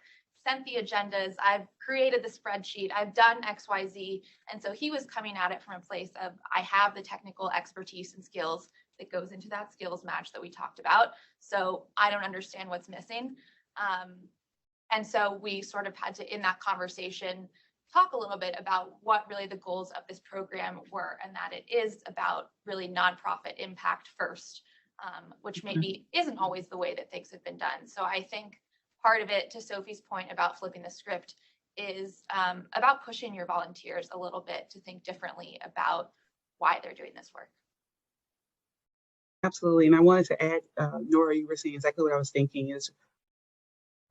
sent the agendas, I've created the spreadsheet, I've done X, Y, Z. And so he was coming at it from a place of, I have the technical expertise and skills that goes into that skills match that we talked about. So I don't understand what's missing. And so we sort of had to, in that conversation, talk a little bit about what really the goals of this program were, and that it is about really nonprofit impact first, which maybe isn't always the way that things have been done. So I think part of it, to Sophie's point about flipping the script, is about pushing your volunteers a little bit to think differently about why they're doing this work. Absolutely. And I wanted to add, Nora, you were saying exactly what I was thinking, is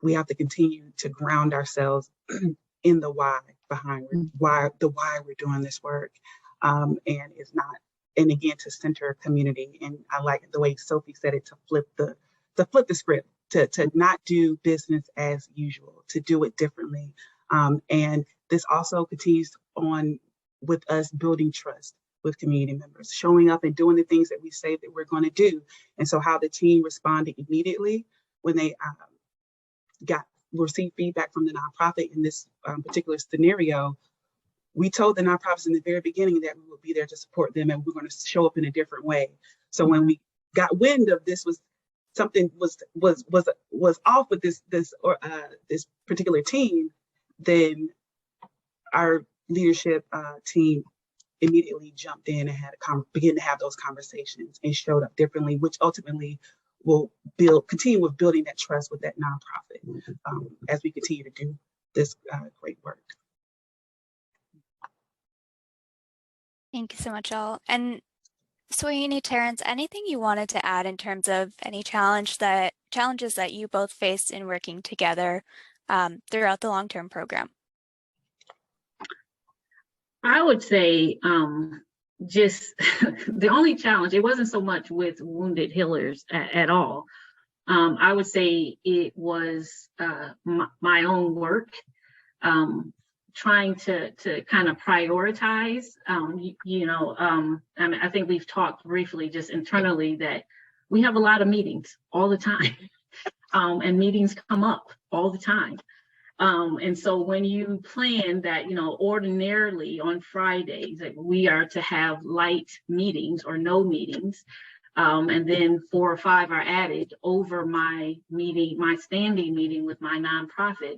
we have to continue to ground ourselves in the why behind why we're doing this work. And it's not, and again, to center community. And I like the way Sophie said it, to flip the script, to not do business as usual, to do it differently. And this also continues on with us building trust with community members, showing up and doing the things that we say that we're going to do. And so how the team responded immediately when they received feedback from the nonprofit in this particular scenario, we told the nonprofits in the very beginning that we would be there to support them, and we're going to show up in a different way. So when we got wind of this was something was off with this particular team, then our leadership team immediately jumped in and begin to have those conversations and showed up differently, which ultimately will continue with building that trust with that nonprofit as we continue to do this great work. Thank you so much, all. And Soyini, Terrence, anything you wanted to add in terms of any challenges that you both faced in working together throughout the long-term program? I would say just the only challenge, it wasn't so much with Wounded Healers at all. I would say it was my own work, trying to kind of prioritize. I think we've talked briefly just internally that we have a lot of meetings all the time, and meetings come up all the time. And so when you plan that, ordinarily on Fridays, like we are to have light meetings or no meetings, and then 4 or 5 are added over my standing meeting with my nonprofit,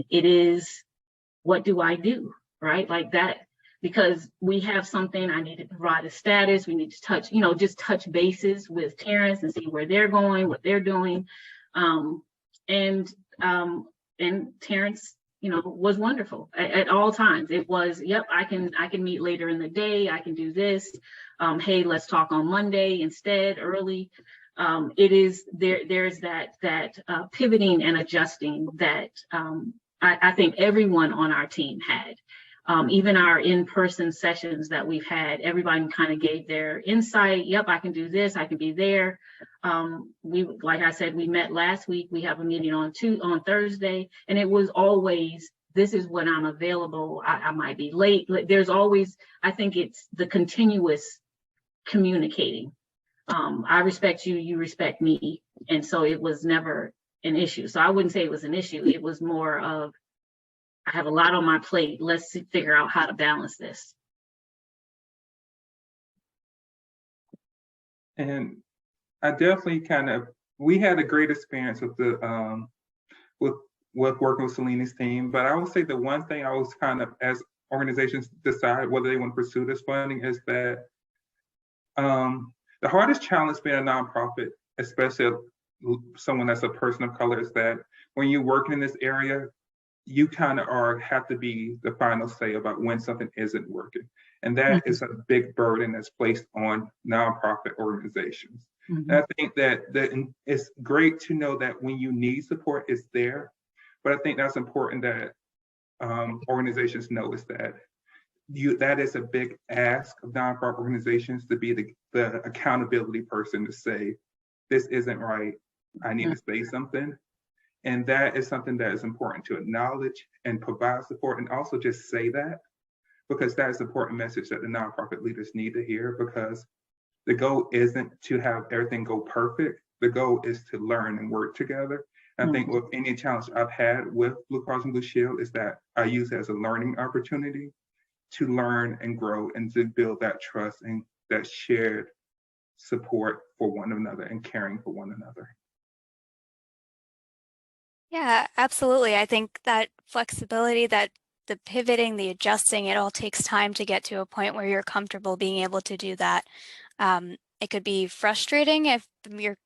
it is, what do I do, right? Like that, because we have something, I need to provide a status, we need to just touch bases with Terrence and see where they're going, what they're doing. And Terrence, was wonderful at all times. It was, yep, I can meet later in the day. I can do this. Hey, let's talk on Monday instead, early. It is there's that pivoting and adjusting that I think everyone on our team had. Even our in-person sessions that we've had, everybody kind of gave their insight. Yep, I can do this, I can be there. Like I said, we met last week. We have a meeting on Thursday, and it was always, this is when I'm available. I might be late. There's always, I think it's the continuous communicating. I respect you, you respect me. And so it was never an issue. So I wouldn't say it was an issue. It was more of, I have a lot on my plate. Let's figure out how to balance this. And I definitely we had a great experience with with working with Soyini's team. But I would say the one thing I was kind of, as organizations decide whether they want to pursue this funding, is that the hardest challenge being a nonprofit, especially someone that's a person of color, is that when you're working in this area, you kind of have to be the final say about when something isn't working. And that is a big burden that's placed on nonprofit organizations. And I think that it's great to know that when you need support, it's there. But I think that's important that organizations know is that that is a big ask of nonprofit organizations, to be the accountability person to say, this isn't right, I need to say something. And that is something that is important to acknowledge and provide support, and also just say that, because that is an important message that the nonprofit leaders need to hear, because the goal isn't to have everything go perfect. The goal is to learn and work together. I think with any challenge I've had with Blue Cross and Blue Shield is that I use it as a learning opportunity to learn and grow and to build that trust and that shared support for one another and caring for one another. Yeah, absolutely. I think that flexibility, that the pivoting, the adjusting, it all takes time to get to a point where you're comfortable being able to do that. It could be frustrating if you're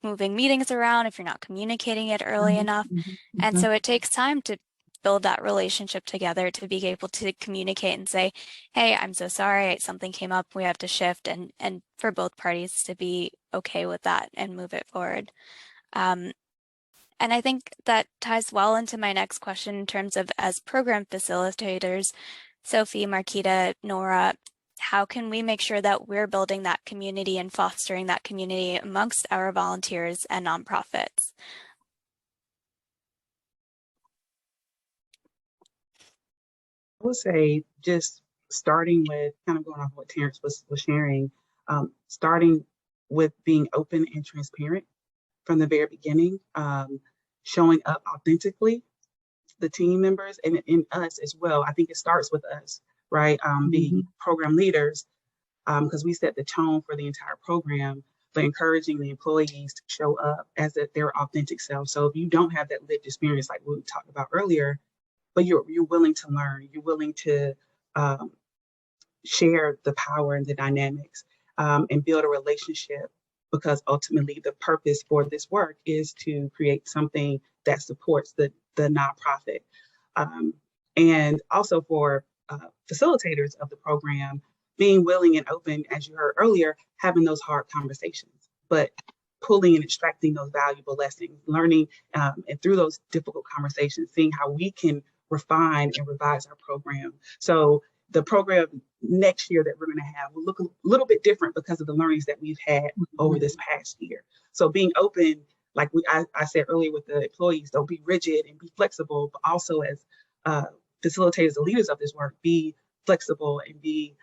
moving meetings around, if you're not communicating it early enough. And so it takes time to build that relationship together, to be able to communicate and say, hey, I'm so sorry, something came up, we have to shift, and for both parties to be okay with that and move it forward. And I think that ties well into my next question in terms of, as program facilitators, Sophie, Marquita, Nora, how can we make sure that we're building that community and fostering that community amongst our volunteers and nonprofits? I would say just starting with, kind of going off what Terrence was sharing, starting with being open and transparent from the very beginning, showing up authentically, the team members and us as well. I think it starts with us, right? Being program leaders, because we set the tone for the entire program, but encouraging the employees to show up as their authentic self. So if you don't have that lived experience, like we talked about earlier, but you're willing to learn, you're willing to share the power and the dynamics, and build a relationship, because ultimately the purpose for this work is to create something that supports the nonprofit. And also for facilitators of the program, being willing and open, as you heard earlier, having those hard conversations, but pulling and extracting those valuable lessons, learning, and through those difficult conversations, seeing how we can refine and revise our program. So the program next year that we're going to have will look a little bit different because of the learnings that we've had over this past year. So being open, like I said earlier with the employees, don't be rigid and be flexible, but also as facilitators, the leaders of this work, be flexible and be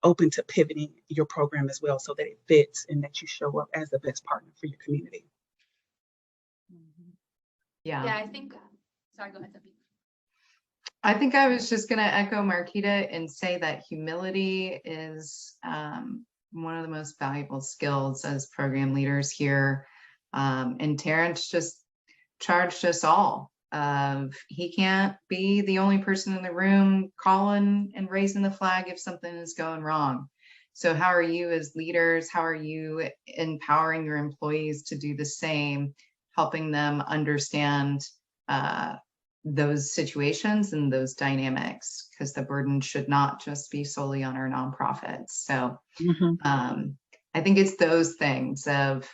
open to pivoting your program as well, so that it fits and that you show up as the best partner for your community. Yeah. Yeah, I think, sorry, go ahead, Sophie. I think I was just going to echo Marquita and say that humility is one of the most valuable skills as program leaders here. And Terrence just charged us all. He can't be the only person in the room calling and raising the flag if something is going wrong. So how are you as leaders? How are you empowering your employees to do the same, helping them understand those situations and those dynamics, because the burden should not just be solely on our nonprofits. So I think it's those things of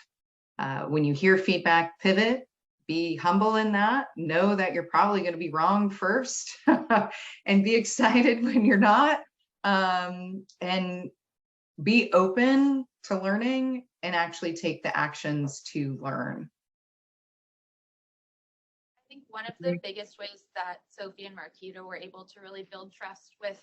when you hear feedback, pivot, be humble in that, know that you're probably going to be wrong first and be excited when you're not, and be open to learning and actually take the actions to learn. I think one of the biggest ways that Sophie and Marquita were able to really build trust with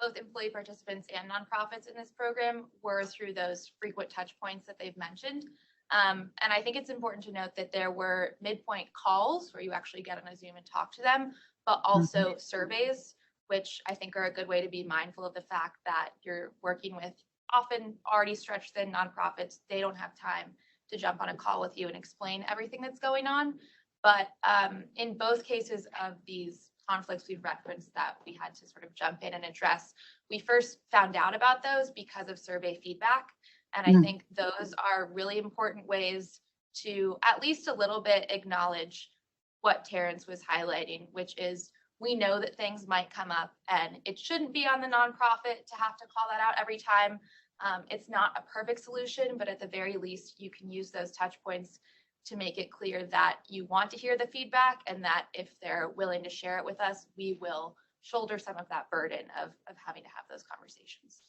both employee participants and nonprofits in this program were through those frequent touch points that they've mentioned. And I think it's important to note that there were midpoint calls where you actually get on a Zoom and talk to them, but also surveys, which I think are a good way to be mindful of the fact that you're working with often already stretched thin nonprofits. They don't have time to jump on a call with you and explain everything that's going on. But in both cases of these conflicts we've referenced that we had to sort of jump in and address, we first found out about those because of survey feedback. And I think those are really important ways to at least a little bit acknowledge what Terrence was highlighting, which is we know that things might come up and it shouldn't be on the nonprofit to have to call that out every time. It's not a perfect solution, but at the very least, you can use those touch points to make it clear that you want to hear the feedback and that if they're willing to share it with us, we will shoulder some of that burden of having to have those conversations.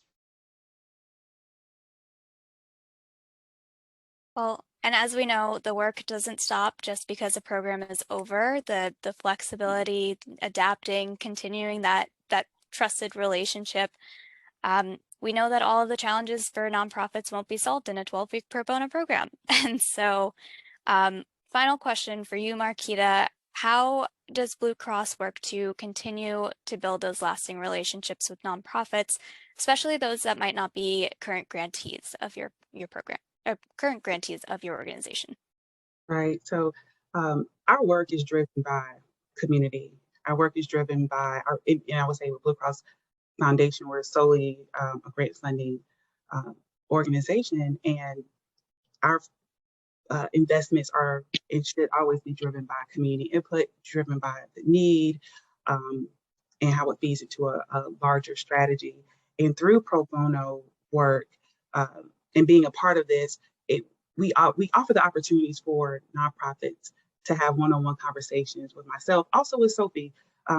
Well, and as we know, the work doesn't stop just because a program is over. The flexibility, adapting, continuing that trusted relationship. We know that all of the challenges for nonprofits won't be solved in a 12-week pro bono program. And so final question for you, Marquita, how does Blue Cross work to continue to build those lasting relationships with nonprofits, especially those that might not be current grantees of your program, or current grantees of your organization? Right. So our work is driven by community. Our work is driven by and I would say with Blue Cross Foundation, we're solely a grant funding organization, and our investments are and should always be driven by community input, driven by the need, and how it feeds into a larger strategy. And through pro bono work and being a part of this, we offer the opportunities for nonprofits to have one-on-one conversations with myself, also with Sophie,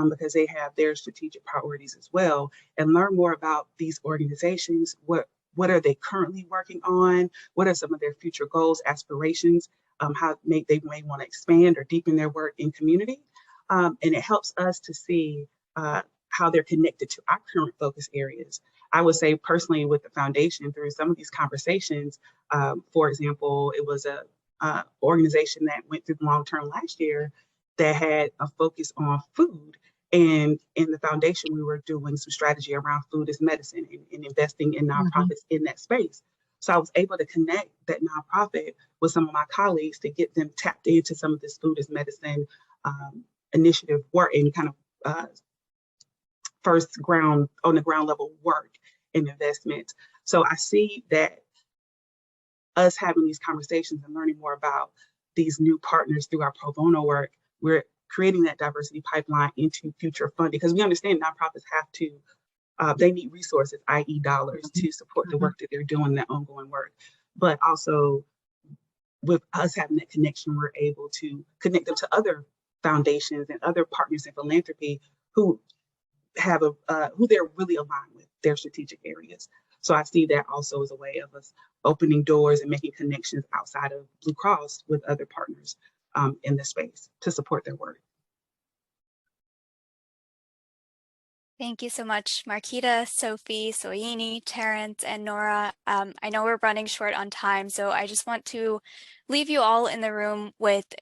because they have their strategic priorities as well, and learn more about these organizations. What are they currently working on? What are some of their future goals, aspirations? How they may want to expand or deepen their work in community. And it helps us to see how they're connected to our current focus areas. I would say personally with the foundation, through some of these conversations, for example, it was a organization that went through long-term last year that had a focus on food. And in the foundation, we were doing some strategy around food as medicine and investing in nonprofits in that space. So I was able to connect that nonprofit with some of my colleagues to get them tapped into some of this food as medicine initiative work and kind of on the ground level work and investment. So I see that us having these conversations and learning more about these new partners through our pro bono work, we're creating that diversity pipeline into future funding, because we understand nonprofits have to, they need resources, i.e. dollars, to support the work that they're doing, that ongoing work. But also with us having that connection, we're able to connect them to other foundations and other partners in philanthropy who have who they're really aligned with their strategic areas. So I see that also as a way of us opening doors and making connections outside of Blue Cross with other partners in the space to support their work. Thank you so much, Marquita, Sophie, Soyini, Terrence, and Nora. I know we're running short on time, so I just want to leave you all in the room with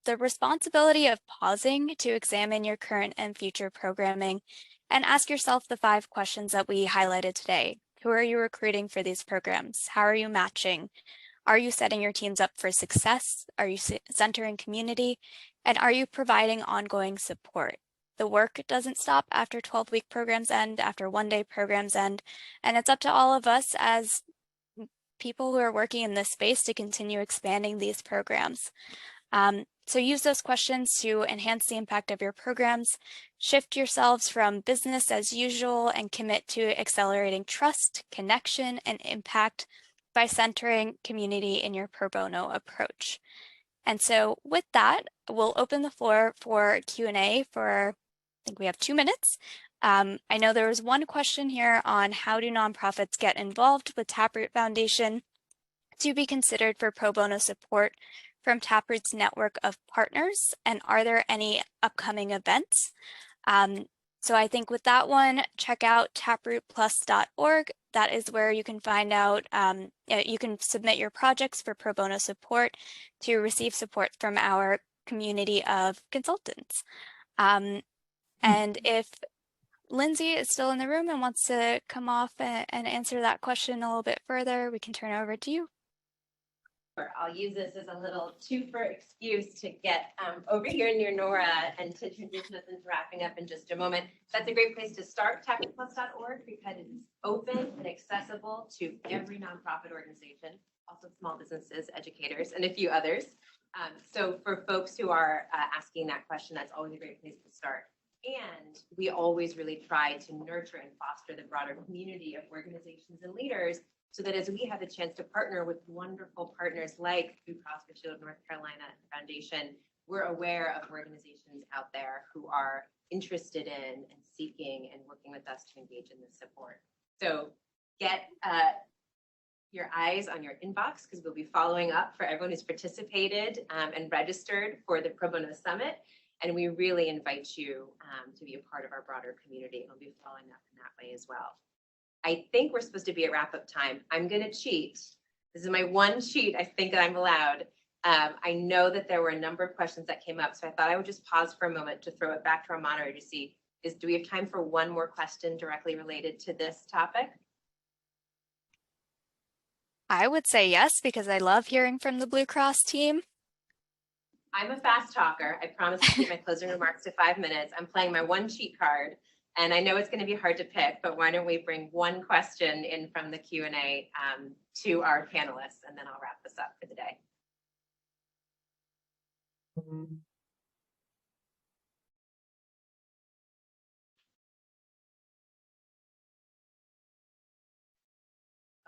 the responsibility of pausing to examine your current and future programming and ask yourself the 5 questions that we highlighted today. Who are you recruiting for these programs? How are you matching? Are you setting your teams up for success? Are you centering community? And are you providing ongoing support? The work doesn't stop after 12-week programs end, after one-day programs end, and it's up to all of us as people who are working in this space to continue expanding these programs. So use those questions to enhance the impact of your programs, shift yourselves from business as usual, and commit to accelerating trust, connection, and impact by centering community in your pro bono approach. And so with that, we'll open the floor for Q&A for, I think we have 2 minutes. I know there was one question here on how do nonprofits get involved with Taproot Foundation to be considered for pro bono support from Taproot's network of partners, and are there any upcoming events? So I think with that one, check out taprootplus.org. That is where you can find out, you can submit your projects for pro bono support to receive support from our community of consultants. And if Lindsay is still in the room and wants to come off and answer that question a little bit further, we can turn it over to you. I'll use this as a little twofer excuse to get over here near Nora and to transition us into wrapping up in just a moment. That's a great place to start, taprootplus.org, because it's open and accessible to every nonprofit organization, also small businesses, educators, and a few others. So for folks who are asking that question, that's always a great place to start. And we always really try to nurture and foster the broader community of organizations and leaders, so that as we have the chance to partner with wonderful partners like Blue Cross Blue Shield of North Carolina Foundation, we're aware of organizations out there who are interested in and seeking and working with us to engage in this support. So get your eyes on your inbox, because we'll be following up for everyone who's participated and registered for the Pro Bono Summit. And we really invite you to be a part of our broader community. And we'll be following up in that way as well. I think we're supposed to be at wrap-up time. I'm going to cheat. This is my one cheat I think that I'm allowed. I know that there were a number of questions that came up, so I thought I would just pause for a moment to throw it back to our moderator to see, do we have time for one more question directly related to this topic? I would say yes, because I love hearing from the Blue Cross team. I'm a fast talker. I promise to keep my closing remarks to 5 minutes. I'm playing my one cheat card. And I know it's going to be hard to pick, but why don't we bring one question in from the Q&A to our panelists, and then I'll wrap this up for the day.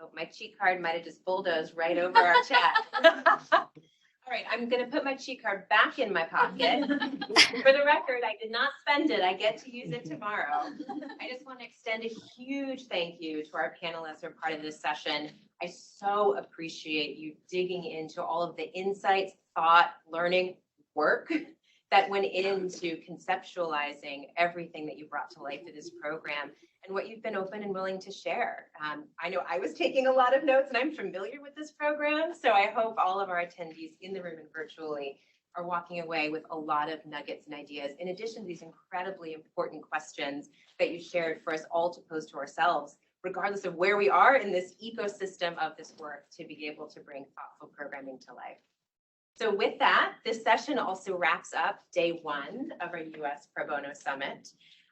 Oh, my cheat card might have just bulldozed right over our chat. All right, I'm going to put my cheat card back in my pocket. For the record, I did not spend it. I get to use it tomorrow. I just want to extend a huge thank you to our panelists who are part of this session. I so appreciate you digging into all of the insights, thought, learning, work that went into conceptualizing everything that you brought to life to this program, and what you've been open and willing to share. I know I was taking a lot of notes, and I'm familiar with this program, so I hope all of our attendees in the room and virtually are walking away with a lot of nuggets and ideas, in addition to these incredibly important questions that you shared for us all to pose to ourselves, regardless of where we are in this ecosystem of this work, to be able to bring thoughtful programming to life. So with that, this session also wraps up day one of our US Pro Bono Summit.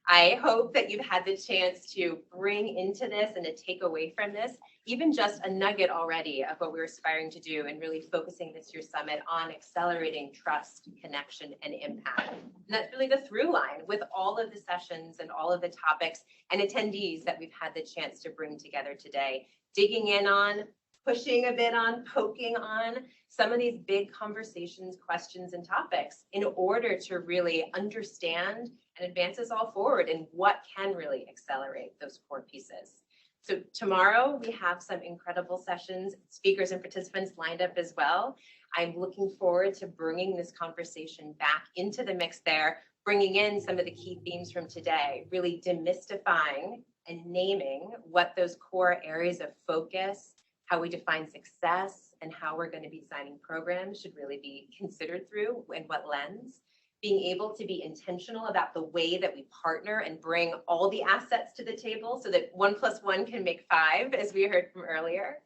I hope that you've had the chance to bring into this and to take away from this even just a nugget already of what we're aspiring to do, and really focusing this year's summit on accelerating trust, connection, and impact. And that's really the through line with all of the sessions and all of the topics and attendees that we've had the chance to bring together today, digging in on, pushing a bit on, poking on some of these big conversations, questions, and topics in order to really understand and advance us all forward in what can really accelerate those core pieces. So tomorrow we have some incredible sessions, speakers and participants lined up as well. I'm looking forward to bringing this conversation back into the mix there, bringing in some of the key themes from today, really demystifying and naming what those core areas of focus, how we define success, and how we're going to be designing programs should really be considered through, and what lens. Being able to be intentional about the way that we partner and bring all the assets to the table so that 1 + 1 can make 5, as we heard from earlier.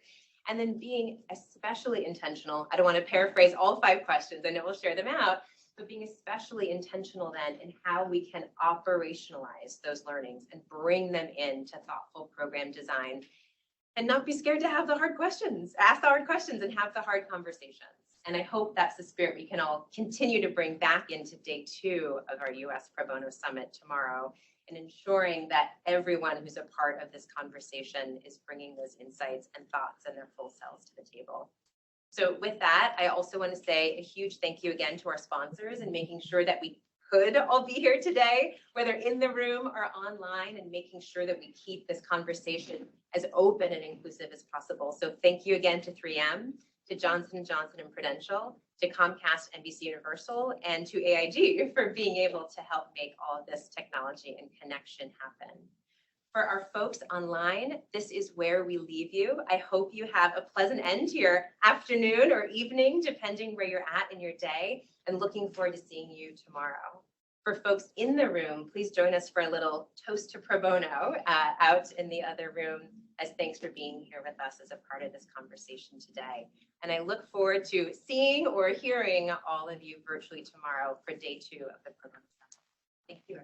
And then being especially intentional. I don't want to paraphrase all 5 questions. I know we'll share them out, but being especially intentional then in how we can operationalize those learnings and bring them into thoughtful program design, and not be scared to have the hard questions, ask the hard questions, and have the hard conversations. And I hope that's the spirit we can all continue to bring back into day 2 of our US Pro Bono Summit tomorrow, and ensuring that everyone who's a part of this conversation is bringing those insights and thoughts and their full selves to the table. So with that, I also want to say a huge thank you again to our sponsors and making sure that we could all be here today, whether in the room or online, and making sure that we keep this conversation as open and inclusive as possible. So thank you again to 3M, to Johnson & Johnson and Prudential, to Comcast, NBC Universal, and to AIG for being able to help make all of this technology and connection happen. For our folks online, this is where we leave you. I hope you have a pleasant end to your afternoon or evening, depending where you're at in your day, and looking forward to seeing you tomorrow. For folks in the room, please join us for a little toast to pro bono out in the other room, as thanks for being here with us as a part of this conversation today. And I look forward to seeing or hearing all of you virtually tomorrow for day 2 of the program. Thank you.